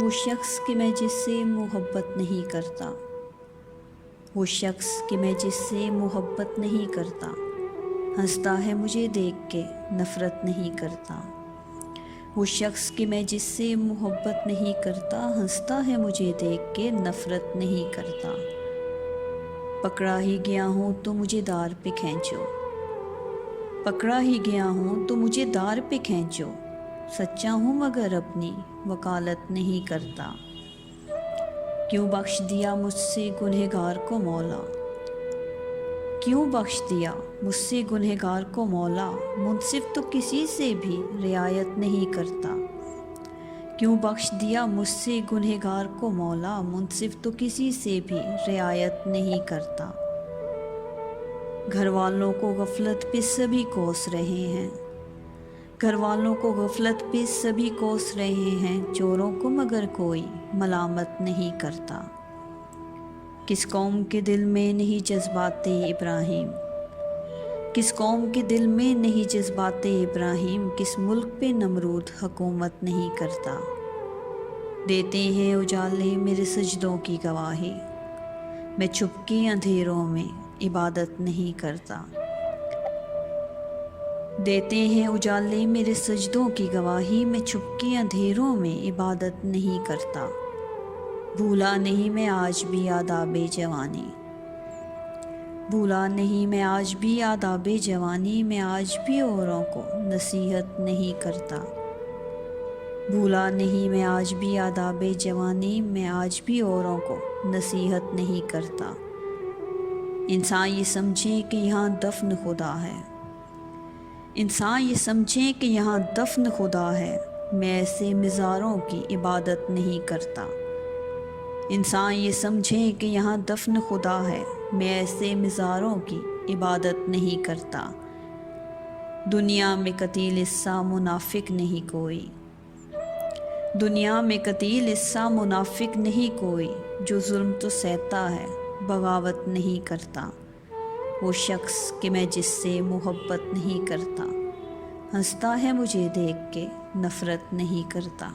وہ شخص کہ میں جس سے محبت نہیں کرتا، وہ شخص کہ میں جس سے محبت نہیں کرتا، ہنستا ہے مجھے دیکھ کے نفرت نہیں کرتا۔ وہ شخص کہ میں جس سے محبت نہیں کرتا، ہنستا ہے مجھے دیکھ کے نفرت نہیں کرتا۔ پکڑا ہی گیا ہوں تو مجھے دار پہ کھینچو، پکڑا ہی گیا ہوں تو مجھے دار پہ کھینچو، سچا ہوں مگر اپنی وکالت نہیں کرتا۔ کیوں بخش دیا مجھ سے گنہگار کو مولا، کیوں بخش دیا مجھ سے گنہگار کو مولا، منصف تو کسی سے بھی رعایت نہیں کرتا۔ کیوں بخش دیا مجھ سے گنہگار کو مولا، منصف تو کسی سے بھی رعایت نہیں کرتا۔ گھر والوں کو غفلت پہ سبھی کوس رہے ہیں، گھر والوں کو غفلت پہ سبھی کوس رہے ہیں، چوروں کو مگر کوئی ملامت نہیں کرتا۔ کس قوم کے دل میں نہیں جذبات ابراہیم، کس قوم کے دل میں نہیں جذبات ابراہیم، کس ملک پہ نمرود حکومت نہیں کرتا۔ دیتے ہیں اجالے میرے سجدوں کی گواہی، میں چھپ کے اندھیروں میں عبادت نہیں کرتا۔ دیتے ہیں اجالے میرے سجدوں کی گواہی، میں چھپ کے اندھیروں میں عبادت نہیں کرتا۔ بھولا نہیں میں آج بھی آداب جوانی، بھولا نہیں میں آج بھی آداب جوانی، میں آج بھی اوروں کو نصیحت نہیں کرتا۔ بھولا نہیں میں آج بھی آداب جوانی، میں آج بھی اوروں کو نصیحت نہیں کرتا۔ انسان یہ سمجھے کہ یہاں دفن خدا ہے، انسان یہ سمجھے کہ یہاں دفن خدا ہے، میں ایسے مزاروں کی عبادت نہیں کرتا۔ انسان یہ سمجھے کہ یہاں دفن خدا ہے، میں ایسے مزاروں کی عبادت نہیں کرتا۔ دنیا میں قتیل اسا منافق نہیں کوئی، دنیا میں قتیل اسا منافق نہیں کوئی، جو ظلم تو سہتا ہے بغاوت نہیں کرتا۔ وہ شخص کہ میں جس سے محبت نہیں کرتا، ہنستا ہے مجھے دیکھ کے نفرت نہیں کرتا۔